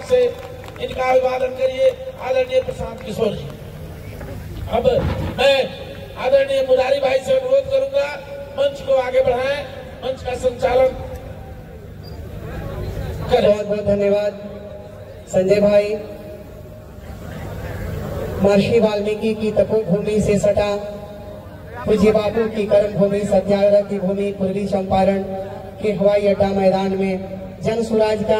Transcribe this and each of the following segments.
से इनका अभिवादन करिए आदरणीय प्रशांत किशोर जी। अब मैं आदरणीय मुरारी भाई से अनुरोध करूंगा मंच को आगे बढ़ाएं, मंच का संचालन करें। बहुत बहुत धन्यवाद संजय भाई। महर्षि वाल्मीकि की तपोभूमि से सटा पूज्य बापू की कर्म भूमि सत्याग्रह की भूमि पूर्वी चंपारण के हवाई अड्डा मैदान में जन सुराज का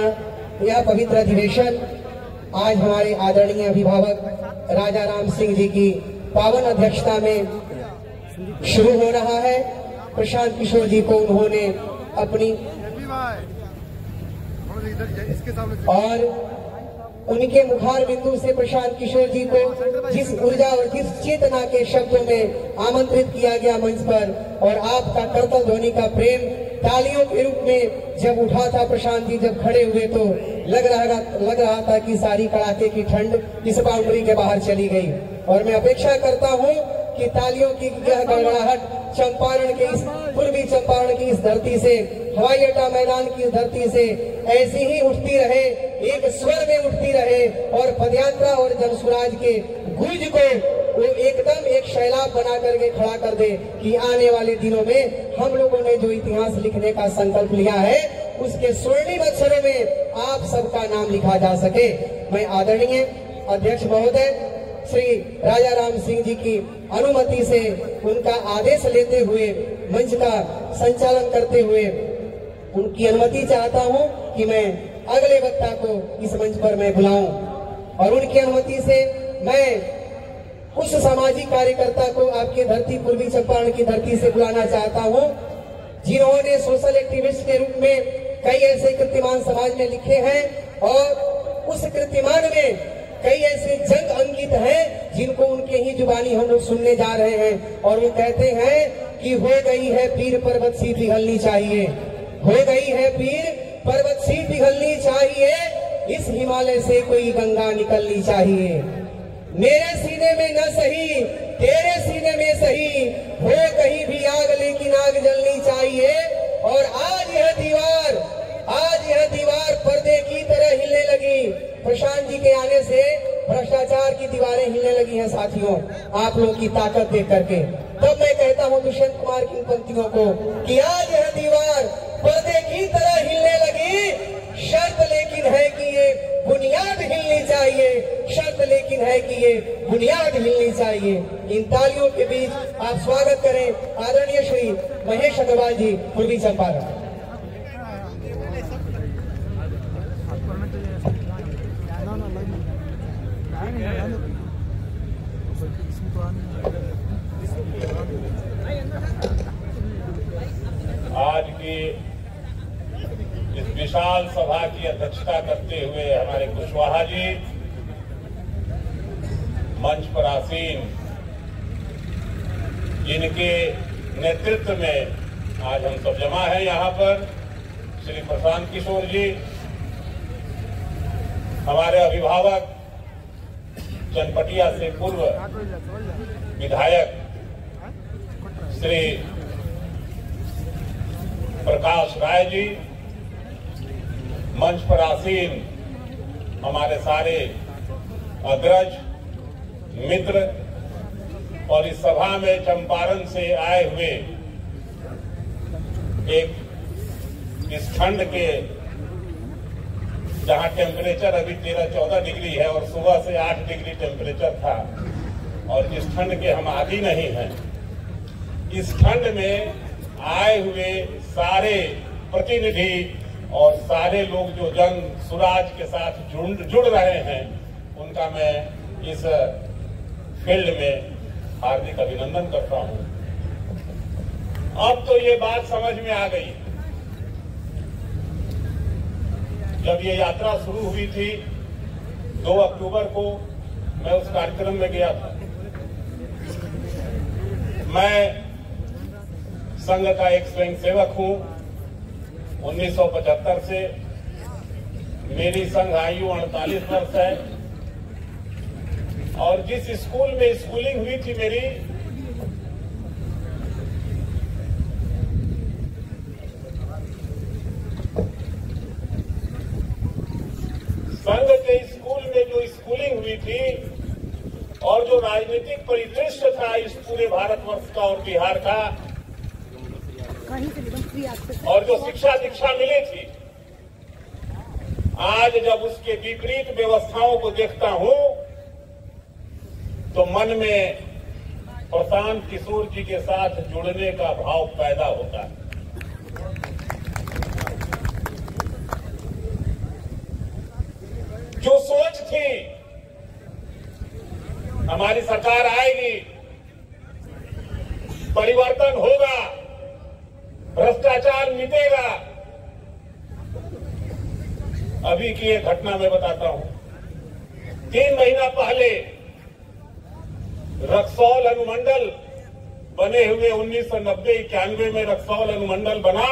यह पवित्र अधिवेशन आज हमारे आदरणीय अभिभावक राजा राम सिंह जी की पावन अध्यक्षता में शुरू हो रहा है। प्रशांत किशोर जी को उन्होंने अपनी और उनके मुखार बिंदु से प्रशांत किशोर जी को जिस ऊर्जा और जिस चेतना के शब्दों में आमंत्रित किया गया मंच पर, और आपका करतल ध्वनि का प्रेम तालियों के रूप में जब उठा था प्रशांत जी जब खड़े हुए तो लग रहा था कि सारी कड़ाके की ठंड इस बाउंड्री के बाहर चली गई। और मैं अपेक्षा करता हूँ कि तालियों की यह गड़गड़ाहट चंपारण के इस पूर्वी चंपारण की इस धरती से, हवाई अड्डा मैदान की इस धरती से ऐसी ही उठती रहे, एक स्वर में उठती रहे और पदयात्रा और जनसुराज के गूंज को वो एकदम एक सैलाब बना करके खड़ा कर दे कि आने वाले दिनों में हम लोगों ने जो इतिहास लिखने का संकल्प लिया है उसके स्वर्णिम अक्षरों में आप सबका नाम लिखा जा सके। मैं आदरणीय अध्यक्ष महोदय श्री राजा राम सिंह जी की अनुमति से उनका आदेश लेते हुए मंच का संचालन करते हुए उनकी अनुमति चाहता हूं कि मैं अगले वक्ता को इस मंच पर मैं बुलाऊं, और उनकी अनुमति से मैं उस सामाजिक कार्यकर्ता को आपकी धरती पूर्वी चंपारण की धरती से बुलाना चाहता हूं जिन्होंने सोशल एक्टिविस्ट के रूप में कई ऐसे कीर्तिमान समाज में लिखे हैं, और उस कीर्तिमान में कई ऐसे जंग अंकित हैं जिनको उनके ही जुबानी हम लोग सुनने जा रहे हैं। और वो कहते हैं कि हो गई है पीर पर्वत सी पिघलनी चाहिए, हो गई है पीर पर्वत सी पिघलनी चाहिए, इस हिमालय से कोई गंगा निकलनी चाहिए। मेरे सीने में न सही तेरे सीने में सही, हो कहीं भी आग लेकिन आग जलनी चाहिए। और आज यह दीवार पर्दे की तरह हिलने लगी। प्रशांत जी के आने से भ्रष्टाचार की दीवारें हिलने लगी हैं साथियों, आप लोगों की ताकत देख करके। तब मैं कहता हूं दुष्यंत कुमार की पंक्तियों को कि आज यह दीवार पर्दे की तरह हिलने लगी, शर्त लेकिन है कि ये बुनियाद हिलनी चाहिए, शर्त लेकिन है कि ये बुनियाद हिलनी चाहिए। इन तालियों के बीच आप स्वागत करें आदरणीय श्री महेश अग्रवाल जी, पूर्वी चंपारण। आज की इस विशाल सभा की अध्यक्षता करते हुए हमारे कुशवाहा जी, मंच पर आसीन, जिनके नेतृत्व में आज हम सब जमा हैं यहाँ पर, श्री प्रशांत किशोर जी, हमारे अभिभावक चनपटिया से पूर्व विधायक श्री प्रकाश राय जी, मंच पर आसीन हमारे सारे अग्रज मित्र, और इस सभा में चंपारण से आए हुए एक इस ठंड के जहां टेम्परेचर अभी 13-14 डिग्री है और सुबह से 8 डिग्री टेम्परेचर था, और इस ठंड के हम आदी नहीं हैं। इस ठंड में आए हुए सारे प्रतिनिधि और सारे लोग जो जन सुराज के साथ जुड़ रहे हैं, उनका मैं इस फील्ड में हार्दिक अभिनंदन करता हूं। अब तो ये बात समझ में आ गई, जब ये यात्रा शुरू हुई थी 2 अक्टूबर को, मैं उस कार्यक्रम में गया था। मैं संघ का एक स्वयंसेवक हूं। 1975 से मेरी संघ आयु 48 वर्ष है, और जिस स्कूल में स्कूलिंग हुई थी मेरी, संघ जो स्कूलिंग हुई थी और जो राजनीतिक परिदृश्य था इस पूरे भारतवर्ष का और बिहार का, और जो शिक्षा दीक्षा मिली थी, आज जब उसके विपरीत व्यवस्थाओं को देखता हूं तो मन में प्रशांत किशोर जी के साथ जुड़ने का भाव पैदा होता है। जो सोच थी हमारी सरकार आएगी, परिवर्तन होगा, भ्रष्टाचार मिटेगा, अभी की एक घटना मैं बताता हूं। 3 महीना पहले रक्सौल अनुमंडल बने हुए 1990-91 में रक्सौल अनुमंडल बना,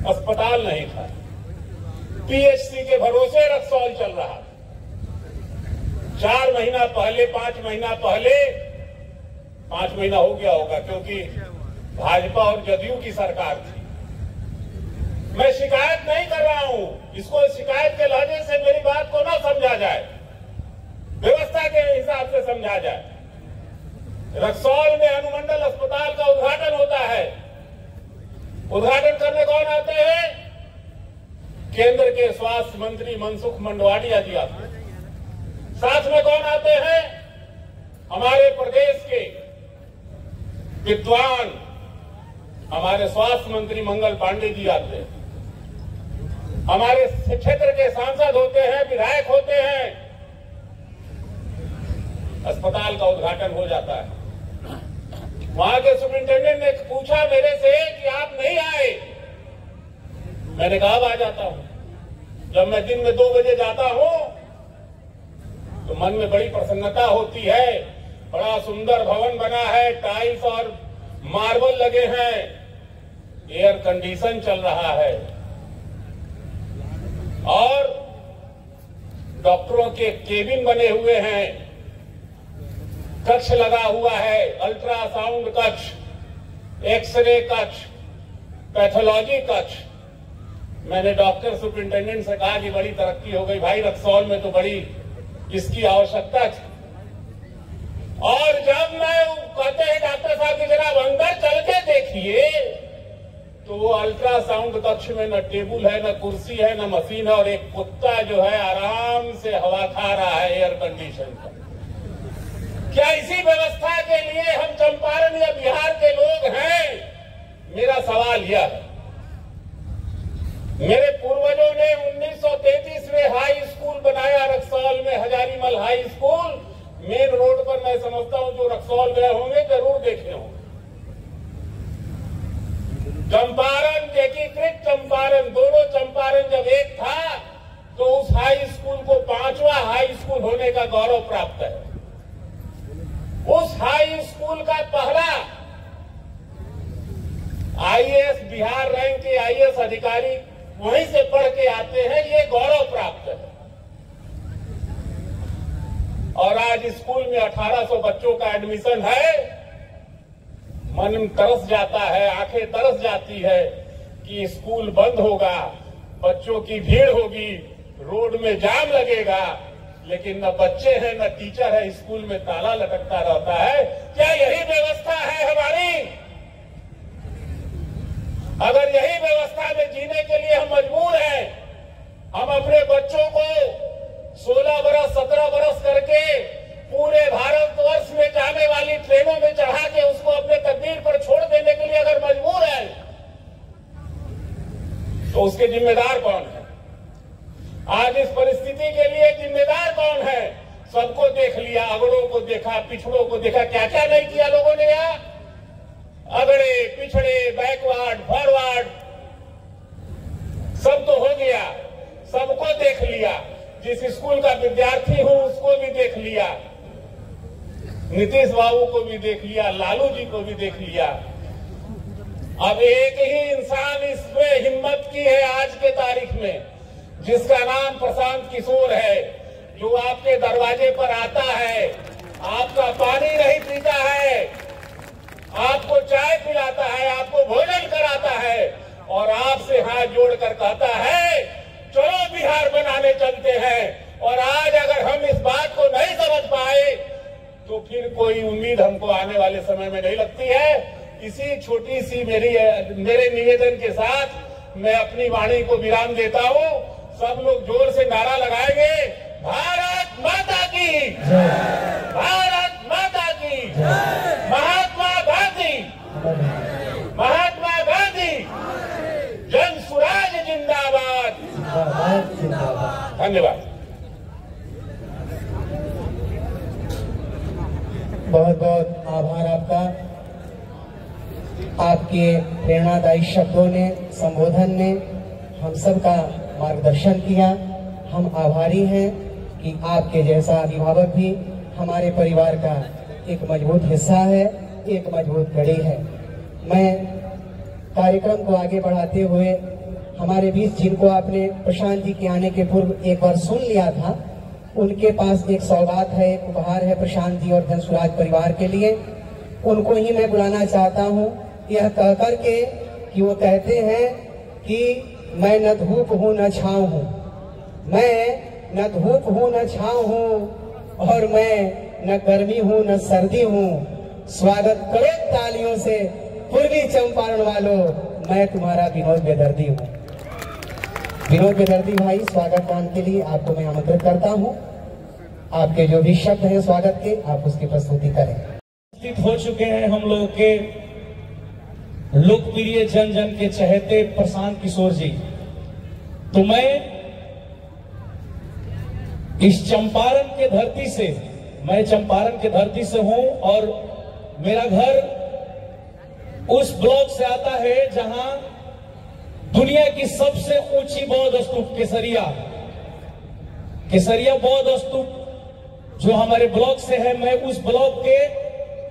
अस्पताल नहीं था, पीएचसी के भरोसे रक्सौल चल रहा। 4 महीना पहले 5 महीना पहले 5 महीना हो गया होगा क्योंकि भाजपा और जदयू की सरकार थी। मैं शिकायत नहीं कर रहा हूं, इसको शिकायत के लहजे से मेरी बात को ना समझा जाए, व्यवस्था के हिसाब से समझा जाए। रक्सौल में अनुमंडल अस्पताल का उद्घाटन होता है। उद्घाटन करने कौन आते हैं? केंद्र के स्वास्थ्य मंत्री मनसुख मंडवाडिया जी आते हैं। साथ में कौन आते हैं? हमारे प्रदेश के विद्वान हमारे स्वास्थ्य मंत्री मंगल पांडे जी आते हैं। हमारे क्षेत्र के सांसद होते हैं, विधायक होते हैं। अस्पताल का उद्घाटन हो जाता है। वहां के सुपरिंटेंडेंट ने पूछा मेरे से कि आप नहीं आए। मैंने कहा आ जाता हूं। जब मैं दिन में 2 बजे जाता हूं तो मन में बड़ी प्रसन्नता होती है। बड़ा सुंदर भवन बना है, टाइल्स और मार्बल लगे हैं, एयर कंडीशन चल रहा है और डॉक्टरों के केबिन बने हुए हैं, कक्ष लगा हुआ है, अल्ट्रासाउंड कक्ष, एक्सरे कक्ष, पैथोलॉजी कक्ष। मैंने डॉक्टर सुपरिंटेंडेंट से कहा कि बड़ी तरक्की हो गई भाई, रक्सौल में तो बड़ी इसकी आवश्यकता थी। और जब मैं कहते हैं डॉक्टर साहब की जरा अंदर चल के देखिए तो वो अल्ट्रासाउंड कक्ष में न टेबल है, न कुर्सी है, न मशीन है और एक कुत्ता जो है आराम से हवा खा रहा है एयर कंडीशन का। क्या इसी व्यवस्था के लिए हम चंपारण या बिहार के लोग हैं? मेरा सवाल यह है। मेरे पूर्वजों ने 1933 में हाई स्कूल बनाया रक्सौल में, Hazarimal high school. Main road पर मैं समझता हूं जो रक्सौल गए होंगे जरूर देखे होंगे। चंपारण, एकीकृत चंपारण, दोनों चंपारण जब एक था तो उस हाई स्कूल को 5वां हाई स्कूल होने का गौरव प्राप्त है। उस हाई स्कूल का पहला आईएएस, बिहार रैंक के आईएएस अधिकारी वहीं से पढ़ के आते हैं, ये गौरव प्राप्त है। और आज स्कूल में 1800 बच्चों का एडमिशन है। मन तरस जाता है, आंखें तरस जाती है कि स्कूल बंद होगा, बच्चों की भीड़ होगी, रोड में जाम लगेगा, लेकिन न बच्चे हैं न टीचर है, स्कूल में ताला लटकता रहता है। क्या यही व्यवस्था है हमारी? अगर यही व्यवस्था में जीने के लिए हम मजबूर हैं, हम अपने बच्चों को 16 बरस 17 बरस करके पूरे भारतवर्ष में जाने वाली ट्रेनों में चढ़ा के उसको अपने तकदीर पर छोड़ देने के लिए अगर मजबूर है तो उसके जिम्मेदार कौन है? आज इस परिस्थिति के लिए जिम्मेदार कौन है? सबको देख लिया, अगड़ों को देखा, पिछड़ों को देखा, क्या क्या नहीं किया लोगों ने यहाँ? अगड़े, पिछड़े, बैकवर्ड, फॉरवर्ड, सब तो हो गया, सबको देख लिया। जिस स्कूल का विद्यार्थी हूं उसको भी देख लिया, नीतीश बाबू को भी देख लिया, लालू जी को भी देख लिया। अब एक ही इंसान इसमें हिम्मत की है आज के तारीख में, जिसका नाम प्रशांत किशोर है, जो आपके दरवाजे पर आता है, आपका पानी नहीं पीता है, आपको चाय पिलाता है, आपको भोजन कराता है और आपसे हाथ जोड़कर कहता है चलो बिहार बनाने चलते हैं। इसी छोटी सी मेरे निवेदन के साथ मैं अपनी वाणी को विराम देता हूँ। सब लोग जोर से नारा लगाएंगे, भारत माता की, भारत माता की, महात्मा गांधी, महात्मा गांधी, जन स्वराज जिंदाबाद। धन्यवाद। बहुत बहुत आभार आपका। आपके प्रेरणादायी शब्दों ने, संबोधन ने हम सब का मार्गदर्शन किया। हम आभारी हैं कि आपके जैसा अभिभावक भी हमारे परिवार का एक मजबूत हिस्सा है, एक मजबूत कड़ी है। मैं कार्यक्रम को आगे बढ़ाते हुए हमारे बीच जिनको आपने प्रशांत जी के आने के पूर्व एक बार सुन लिया था, उनके पास एक सौगात है, एक उपहार है प्रशांत जी और जनसुराज परिवार के लिए। उनको ही मैं बुलाना चाहता हूँ, यह कह करके कि वो कहते हैं कि मैं न धूप हूँ न छाँव हूँ, मैं न धूप हूँ न छाँव हूँ, और मैं न गर्मी हूँ न सर्दी हूँ। स्वागत करो तालियों से पूर्वी चंपारण वालों, मैं तुम्हारा विनोद बेदर्दी हूँ। विनोद बेदर्दी भाई, स्वागत गान के लिए आपको मैं आमंत्रित करता हूँ। आपके जो भी शब्द हैं स्वागत के, आप उसकी प्रस्तुति करें। उपस्थित हो चुके हैं हम लोग के लोकप्रिय जन जन के चहेते प्रशांत किशोर जी। तो मैं इस चंपारण के धरती से, मैं चंपारण के धरती से हूं और मेरा घर उस ब्लॉक से आता है जहां दुनिया की सबसे ऊंची बौद्ध स्तूप केसरिया बौद्ध स्तूप जो हमारे ब्लॉक से है। मैं उस ब्लॉक के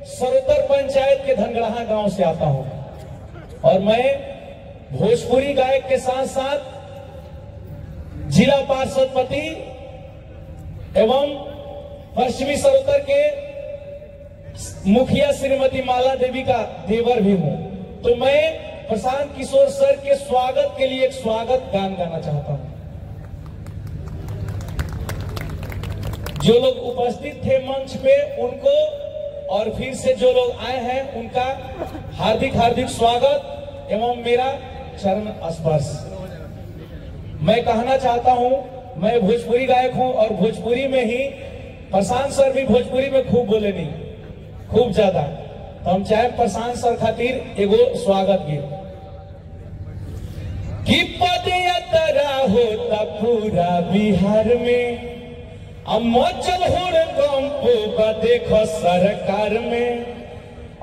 सरोतर पंचायत के धनगढ़ा गांव से आता हूं और मैं भोजपुरी गायक के साथ साथ जिला पार्षद पति एवं पश्चिमी सरोतर के मुखिया श्रीमती माला देवी का देवर भी हूं। तो मैं प्रशांत किशोर सर के स्वागत के लिए एक स्वागत गान गाना चाहता हूं। जो लोग उपस्थित थे मंच पे उनको और फिर से जो लोग आए हैं उनका हार्दिक हार्दिक स्वागत एवं मेरा चरण स्पर्श। मैं कहना चाहता हूं, मैं भोजपुरी गायक हूं और भोजपुरी में ही प्रशांत सर भी भोजपुरी में खूब बोले नहीं, खूब ज्यादा। तो हम चाहे प्रशांत सर खातिर एगो स्वागत गीत कि पदयात्रा होता पूरा बिहार में, अमचल हुड़कंप देखो सरकार में।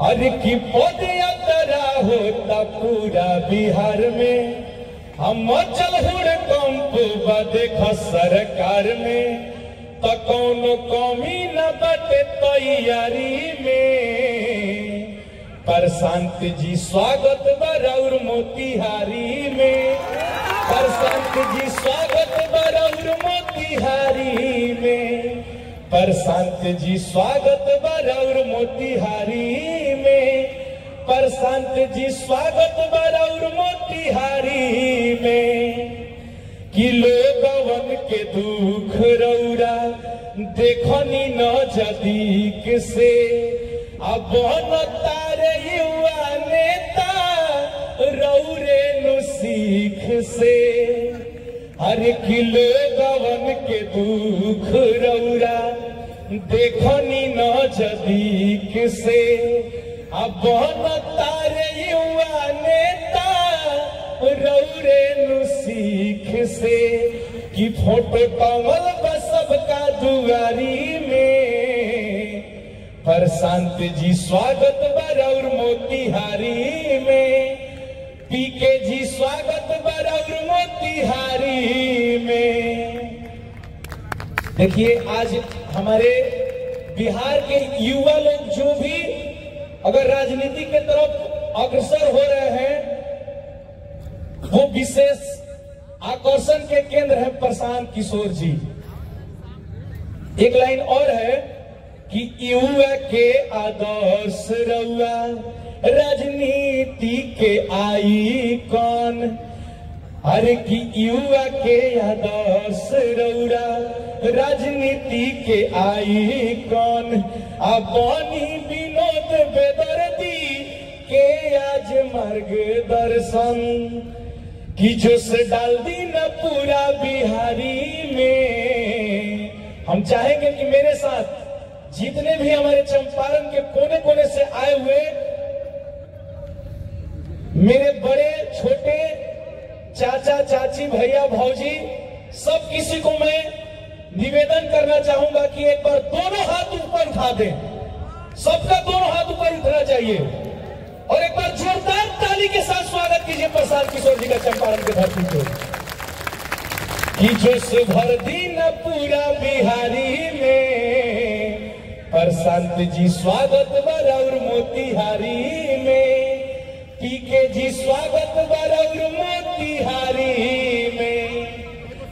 अरे की पदयात्रा होता पूरा बिहार में, अमचल हुड़कंप देखो सरकार में। तो कौनो कमी न बटे तैयारी में, प्रशांत जी स्वागत बरौर मोतिहारी में। प्रशांत जी स्वागत बरौर मोतिहारी में। प्रशांत जी स्वागत बरौर मोतिहारी में। प्रशांत जी स्वागत बरौर मोतिहारी में। कि लोगवन के दुख रौरा देखनी न जदीक से, अब तारे युवा नेता रौरे नु सीख से। हर कि लोगवन के दुख रौरा देखनी न जदीक से, अब तारे युवा नेता रौरे नु सीख से। कि फोटो टंगल बस सबका दुआरी में, प्रशांत जी स्वागत बरौर मोतिहारी में। पीके जी स्वागत बरौर मोतिहारी में। देखिए आज हमारे बिहार के युवा लोग जो भी अगर राजनीति के तरफ अग्रसर हो रहे हैं, वो विशेष आकर्षण के केंद्र है प्रशांत किशोर जी। एक लाइन और है कि युवा के आदर्श रउआ राजनीति के आईकॉन। अरे कि युवा के आदर्श रउआ राजनीति के आईकॉन। अब बनी विनोद बेदर्दी के आज मार्गदर्शन कि जो से डाल दी न पूरा बिहारी में। हम चाहेंगे कि मेरे साथ जितने भी हमारे चंपारण के कोने कोने से आए हुए मेरे बड़े छोटे चाचा चाची भैया भौजी सब किसी को मैं निवेदन करना चाहूंगा कि एक बार दोनों हाथ ऊपर उठा दें। सबका दोनों हाथ ऊपर उठना चाहिए और एक बार जोरदार ताली के साथ स्वागत कीजिए प्रशांत किशोर जी का चंपारण के धरती पे। कि जो से भर दी न पूरा बिहारी में, प्रशांत जी स्वागत बरौर मोतिहारी में। पीके जी स्वागत बरौर मोतिहारी में,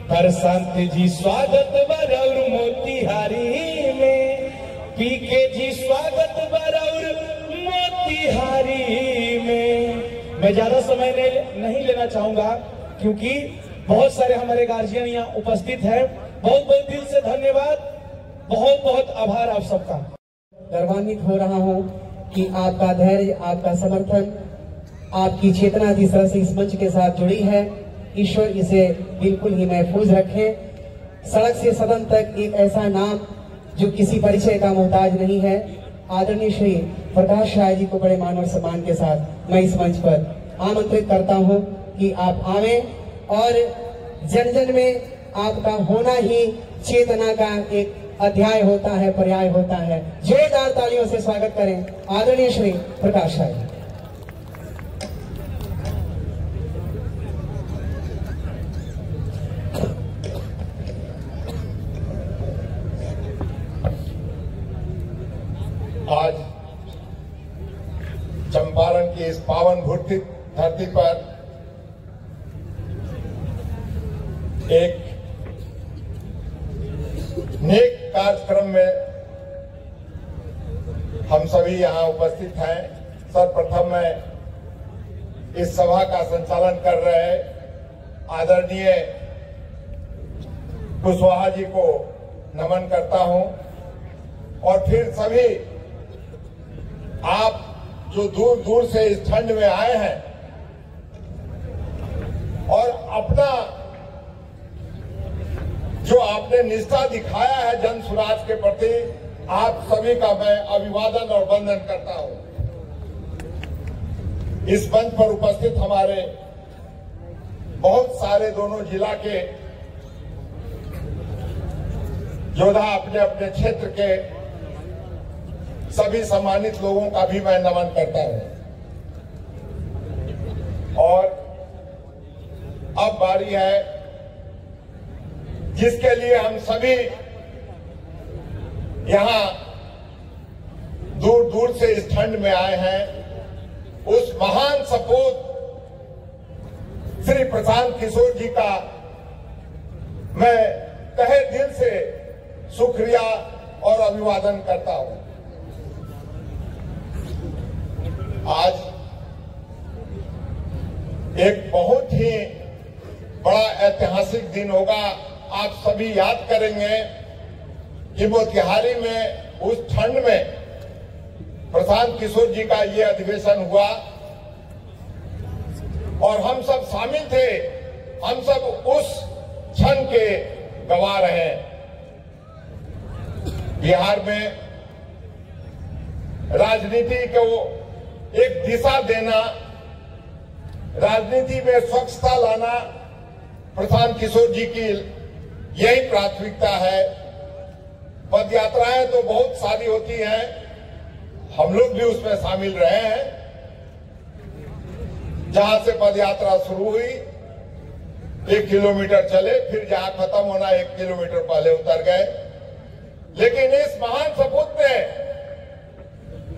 प्रशांत जी स्वागत बरौर मोतिहारी में। पीके जी स्वागत बरौर मोतिहारी में। मैं ज्यादा समय नहीं लेना चाहूंगा क्योंकि बहुत सारे हमारे गार्जियन यहाँ उपस्थित हैं। बहुत बहुत दिल से धन्यवाद, बहुत बहुत आभार आप सबका। गर्वान्वित हो रहा हूँ कि आपका धैर्य, आपका समर्थन, आपकी चेतना जिस तरह से इस मंच के साथ जुड़ी है, ईश्वर इसे बिल्कुल ही महफूज रखे। सड़क से सदन तक एक ऐसा नाम जो किसी परिचय का मोहताज नहीं है, आदरणीय श्री प्रकाश राय जी को बड़े मान और सम्मान के साथ मैं इस मंच पर आमंत्रित करता हूं कि आप आवें और जन जन में आपका होना ही चेतना का एक अध्याय होता है, पर्याय होता है। जोरदार तालियों से स्वागत करें आदरणीय श्री प्रकाश राय। आज चंपारण की इस पावन भूमि धरती पर एक नेक कार्यक्रम में हम सभी यहाँ उपस्थित हैं। सर्वप्रथम मैं इस सभा का संचालन कर रहे आदरणीय कुशवाहा जी को नमन करता हूं और फिर सभी आप जो दूर दूर से इस ठंड में आए हैं और अपना जो आपने निष्ठा दिखाया है जन स्वराज के प्रति, आप सभी का मैं अभिवादन और वंदन करता हूं। इस मंच पर उपस्थित हमारे बहुत सारे दोनों जिला के योद्धा, अपने अपने क्षेत्र के सभी सम्मानित लोगों का भी मैं नमन करता हूं। और अब बारी है जिसके लिए हम सभी यहां दूर दूर से इस ठंड में आए हैं, उस महान सपूत श्री प्रशांत किशोर जी का मैं तहे दिल से शुक्रिया और अभिवादन करता हूं। आज एक बहुत ही बड़ा ऐतिहासिक दिन होगा। आप सभी याद करेंगे कि मोतिहारी में उस ठंड में प्रशांत किशोर जी का ये अधिवेशन हुआ और हम सब शामिल थे। हम सब उस क्षण के गवाह रहे। बिहार में राजनीति को एक दिशा देना, राजनीति में स्वच्छता लाना प्रशांत किशोर जी की यही प्राथमिकता है। पद यात्राएं तो बहुत सारी होती हैं, हम लोग भी उसमें शामिल रहे हैं। जहां से पद यात्रा शुरू हुई 1 किलोमीटर चले, फिर जहां खत्म होना 1 किलोमीटर पहले उतर गए। लेकिन इस महान सपूत ने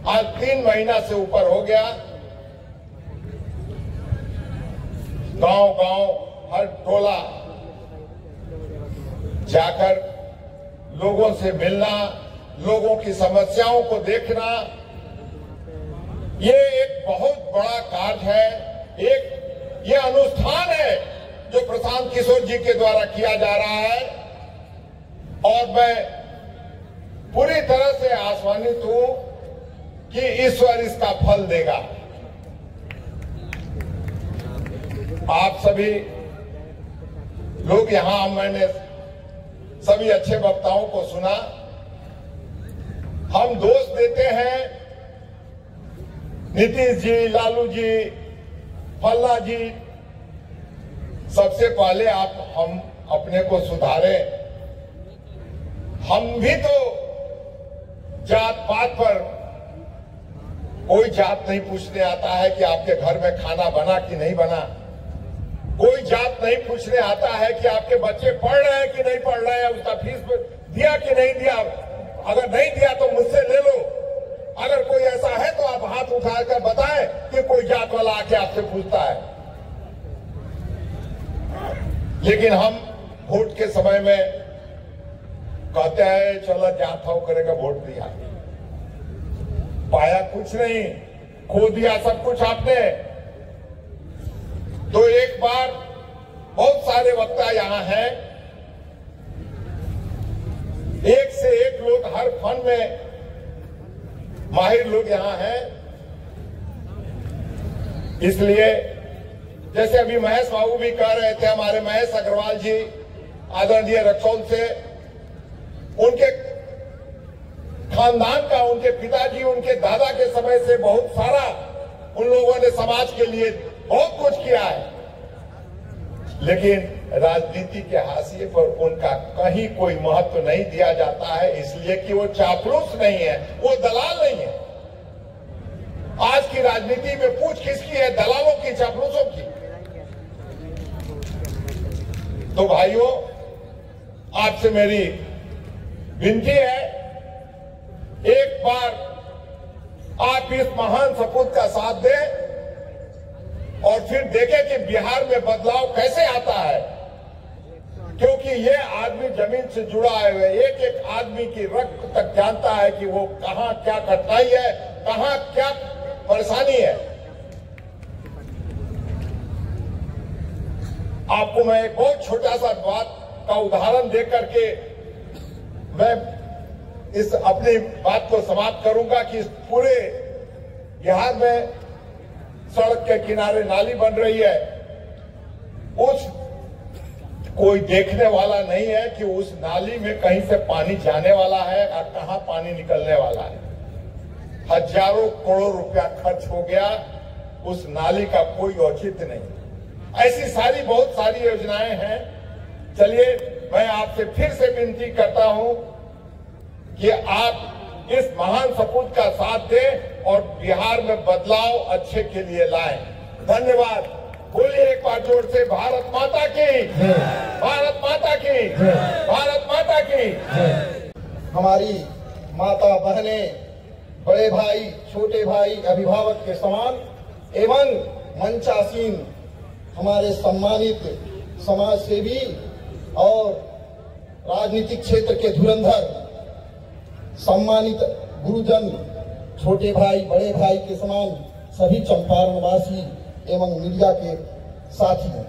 आज 3 महीना से ऊपर हो गया। गांव गांव, हर टोला जाकर लोगों से मिलना, लोगों की समस्याओं को देखना, ये एक बहुत बड़ा कार्य है। ये अनुष्ठान है जो प्रशांत किशोर जी के द्वारा किया जा रहा है और मैं पूरी तरह से आश्वासित हूं कि ईश्वर इसका फल देगा। आप सभी लोग यहां, मैंने सभी अच्छे वक्ताओं को सुना। हम दोष देते हैं नीतीश जी, लालू जी, फल्ला जी। सबसे पहले हम अपने को सुधारें। हम भी तो जात पात पर कोई जात नहीं पूछने आता है कि आपके घर में खाना बना कि नहीं बना। कोई जात नहीं पूछने आता है कि आपके बच्चे पढ़ रहे हैं कि नहीं पढ़ रहे हैं, उसका फीस दिया कि नहीं दिया। अगर नहीं दिया तो मुझसे ले लो। अगर कोई ऐसा है तो आप हाथ उठाकर बताएं कि कोई जात वाला आके आपसे पूछता है। लेकिन हम वोट के समय में कहते हैं चलो जात हो करेगा, वोट दिया, पाया कुछ नहीं, खो दिया सब कुछ आपने। तो एक बार बहुत सारे वक्ता यहां हैं, एक से एक लोग हर फन में माहिर लोग यहां हैं। इसलिए जैसे अभी महेश बाबू भी कह रहे थे, हमारे महेश अग्रवाल जी आदरणीय रक्सौल से, उनके खानदान का, उनके पिताजी, उनके दादा के समय से बहुत सारा उन लोगों ने समाज के लिए बहुत कुछ किया है। लेकिन राजनीति के हाशिए पर उनका कहीं कोई महत्व नहीं दिया जाता है, इसलिए कि वो चापलूस नहीं है, वो दलाल नहीं है। आज की राजनीति में पूछ किसकी है? दलालों की, चापलूसों की। तो भाइयों, आपसे मेरी विनती है, एक बार आप इस महान सपूत का साथ दें और फिर देखें कि बिहार में बदलाव कैसे आता है। क्योंकि ये आदमी जमीन से जुड़ा है, एक एक आदमी की रक्त तक जानता है कि वो कहां क्या कठिनाई है, कहां क्या परेशानी है। आपको मैं एक बहुत छोटा सा बात का उदाहरण दे करके मैं इस अपनी बात को समाप्त करूंगा कि इस पूरे बिहार में सड़क के किनारे नाली बन रही है। उस कोई देखने वाला नहीं है कि उस नाली में कहीं से पानी जाने वाला है और कहां पानी निकलने वाला है। हजारों करोड़ रुपया खर्च हो गया, उस नाली का कोई औचित्य नहीं। ऐसी सारी बहुत सारी योजनाएं हैं। चलिए, मैं आपसे फिर से विनती करता हूं कि आप इस महान सपूत का साथ दें और बिहार में बदलाव अच्छे के लिए लाएं। धन्यवाद। बोलिए एक बार जोर से, भारत माता की, भारत माता की, भारत माता की। हमारी माता बहनें, बड़े भाई, छोटे भाई, अभिभावक के समान एवं मंचासीन हमारे सम्मानित समाज सेवी और राजनीतिक क्षेत्र के धुरंधर, सम्मानित गुरुजन, छोटे भाई, बड़े भाई के समान सभी चंपारण वासी एवं मीडिया के साथी हैं।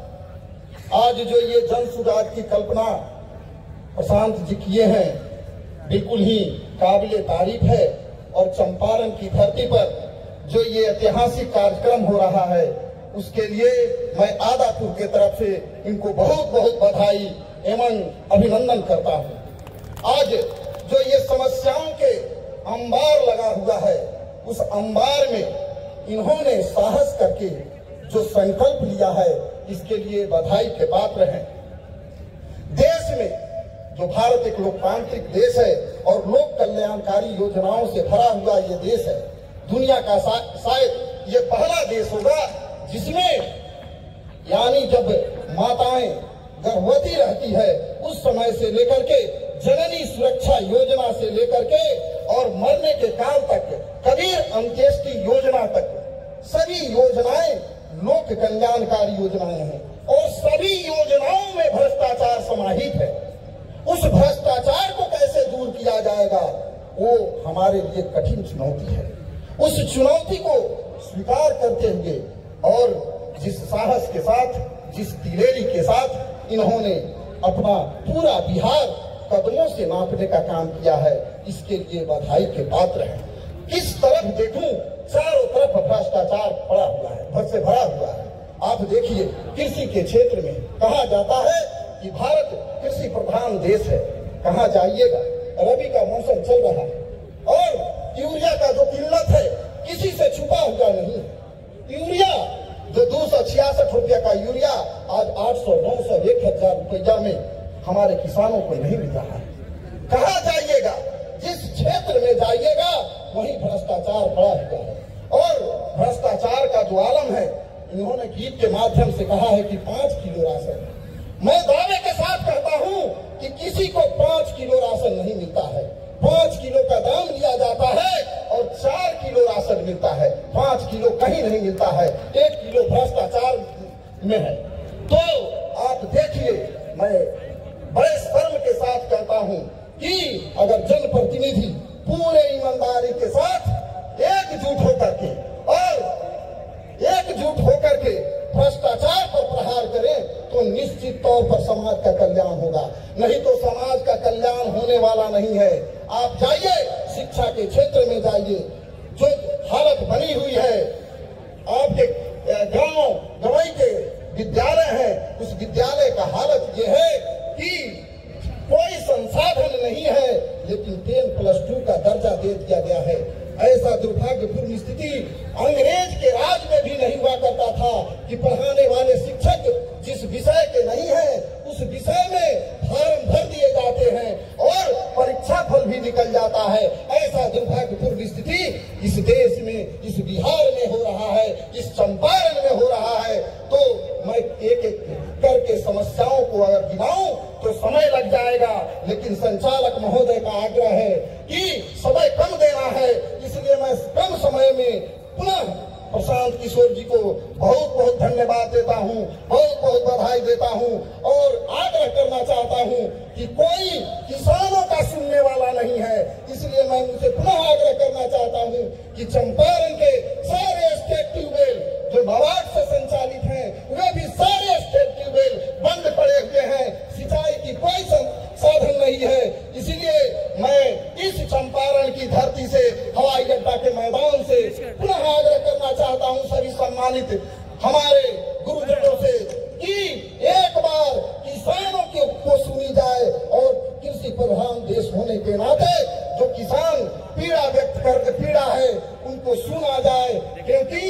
आज जो ये जन सुराज की कल्पना प्रशांत जी किए हैं, बिल्कुल ही काबिले तारीफ है। और चंपारण की धरती पर जो ये ऐतिहासिक कार्यक्रम हो रहा है, उसके लिए मैं आदापुर के तरफ से इनको बहुत बहुत बधाई एवं अभिनंदन करता हूँ। आज जो ये समस्याओं के अंबार लगा हुआ है, उस अंबार में इन्होंने साहस करके जो संकल्प लिया है, इसके लिए बधाई के पात्र हैं। देश में जो भारत एक लोकतांत्रिक देश है और लोक कल्याणकारी योजनाओं से भरा हुआ ये देश है, दुनिया का शायद ये पहला देश होगा जिसमें यानी जब माताएं गर्भवती रहती है उस समय से लेकर के जननी सुरक्षा योजना से लेकर के और मरने के काल तक, कबीर अंत्येष्टि योजना तक, सभी योजनाएं लोक कल्याणकारी योजनाएं हैं और सभी योजनाओं में भ्रष्टाचार समाहित है। उस भ्रष्टाचार को कैसे दूर किया जाएगा, वो हमारे लिए कठिन चुनौती है। उस चुनौती को स्वीकार करते हुए और जिस साहस के साथ, जिस दिलेरी के साथ इन्होंने अपना पूरा बिहार कदमों से नापने का काम किया है, इसके लिए बधाई के पात्र हैं। किस तरफ देखूं, चारों तरफ भ्रष्टाचार पड़ा हुआ है, भर से भरा हुआ है। आप देखिए कृषि के क्षेत्र में कहा जाता है कि भारत कृषि प्रधान देश है। कहाँ जाइएगा, रबी का मौसम चल रहा है और यूरिया का जो किल्लत है किसी से छुपा हुआ नहीं है। यूरिया जो 266 रुपया का यूरिया आज 800, 900, 1000 रुपया में हमारे किसानों को नहीं मिल रहा है। कहाँ जाइएगा, जिस क्षेत्र में जाइएगा वहीं भ्रष्टाचार बढ़ा हुआ है और भ्रष्टाचार का जो आलम है, इन्होंने गीत के माध्यम से कहा है कि 5 किलो राशन। मैं दावे के साथ कहता हूं कि किसी को 5 किलो राशन नहीं मिलता है। 5 किलो का दाम लिया जाता है और 4 किलो राशन मिलता है, 5 किलो कहीं नहीं मिलता है। 1 किलो भ्रष्टाचार में है। तो आप देखिए, मैं बड़े शर्म के साथ कहता हूं कि अगर जनप्रतिनिधि पूरे ईमानदारी के साथ एकजुट होकर के भ्रष्टाचार पर प्रहार करें तो निश्चित तौर पर समाज का कल्याण होगा, नहीं तो समाज का कल्याण होने वाला नहीं है। आप जाइए, शिक्षा के क्षेत्र में जाइए, जो हालत बनी हुई है, आपके गांव गवई के विद्यालय है, उस विद्यालय का हालत ये है कि कोई संसाधन नहीं है, लेकिन 10+2 का दर्जा दे दिया गया है। ऐसा दुर्भाग्यपूर्ण स्थिति अंग्रेज के राज में भी नहीं हुआ करता था कि पढ़ाने वाले शिक्षक जिस विषय के नहीं है उस विषय में फॉर्म भर दिए जाते हैं और परीक्षा फल भी निकल जाता है। ऐसा दुर्भाग्यपूर्ण स्थिति इस देश में, इस बिहार में हो रहा है, इस चंपारण में हो रहा है। तो मैं एक एक करके समस्याओं को अगर गिनाऊं तो समय लग जाएगा, लेकिन संचालक महोदय का आग्रह है कि समय कम देना है, इसलिए मैं कम समय में पुनः प्रशांत किशोर जी को बहुत बहुत धन्यवाद देता हूं, बहुत बहुत बधाई देता हूं और आग्रह करना चाहता हूं कि कोई किसानों का सुनने वाला नहीं है। इसलिए मैं उनसे पुनः आग्रह करना चाहता हूं कि चंपारण के सारे स्टेट ट्यूबवेल जो नाबार्ड से संचालित हैं, वे भी सारे स्टेट ट्यूबवेल बंद पड़े हुए हैं, सिंचाई की कोई साधन नहीं है। इसलिए मैं इस चंपारण की धरती से, हवाई अड्डा के मैदान से पुनः आग्रह करना चाहता हूं सभी सम्मानित हमारे गुरुजनों से कि एक बार किसानों को सुनी जाए और कृषि प्रधान देश होने के नाते जो किसान पीड़ा व्यक्त करके पीड़ा है उनको सुना जाए, क्योंकि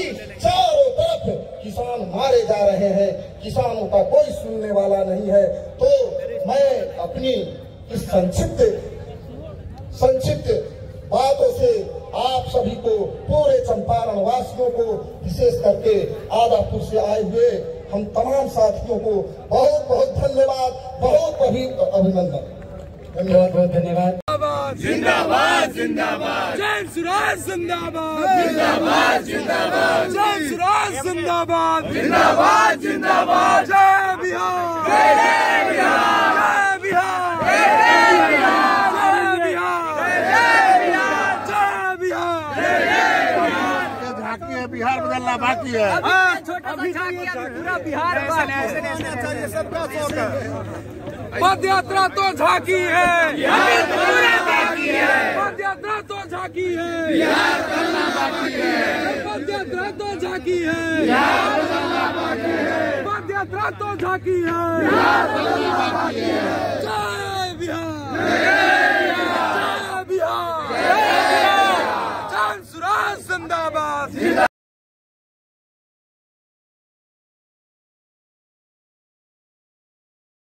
चारों तरफ किसान मारे जा रहे हैं, किसानों का कोई सुनने वाला नहीं है। तो मैं अपनी इस संक्षिप्त बातों से आप सभी को, पूरे चंपारण वासियों को, विशेष करके आदापुर से आए हुए हम तमाम साथियों को बहुत बहुत धन्यवाद, बहुत अभिनंदन। बहुत बहुत धन्यवाद। जिंदाबाद जिंदाबाद, जय सुराज जिंदाबाद, जिंदाबाद जिंदाबाद, जय सुराज जिंदाबाद, जिंदाबाद जिंदाबाद, जय बिहार, जय बिहार, जय बिहार, जय बिहार, जय बिहार, जय बिहार। झांकी है, बिहार बदलना बाकी है। अभी पूरा बिहार चाहिए, सबका शौक है। पद यात्रा तो झांकी है, पद यात्रा तो झांकी है, पद यात्रा तो झांकी है, पद यात्रा तो झांकी है।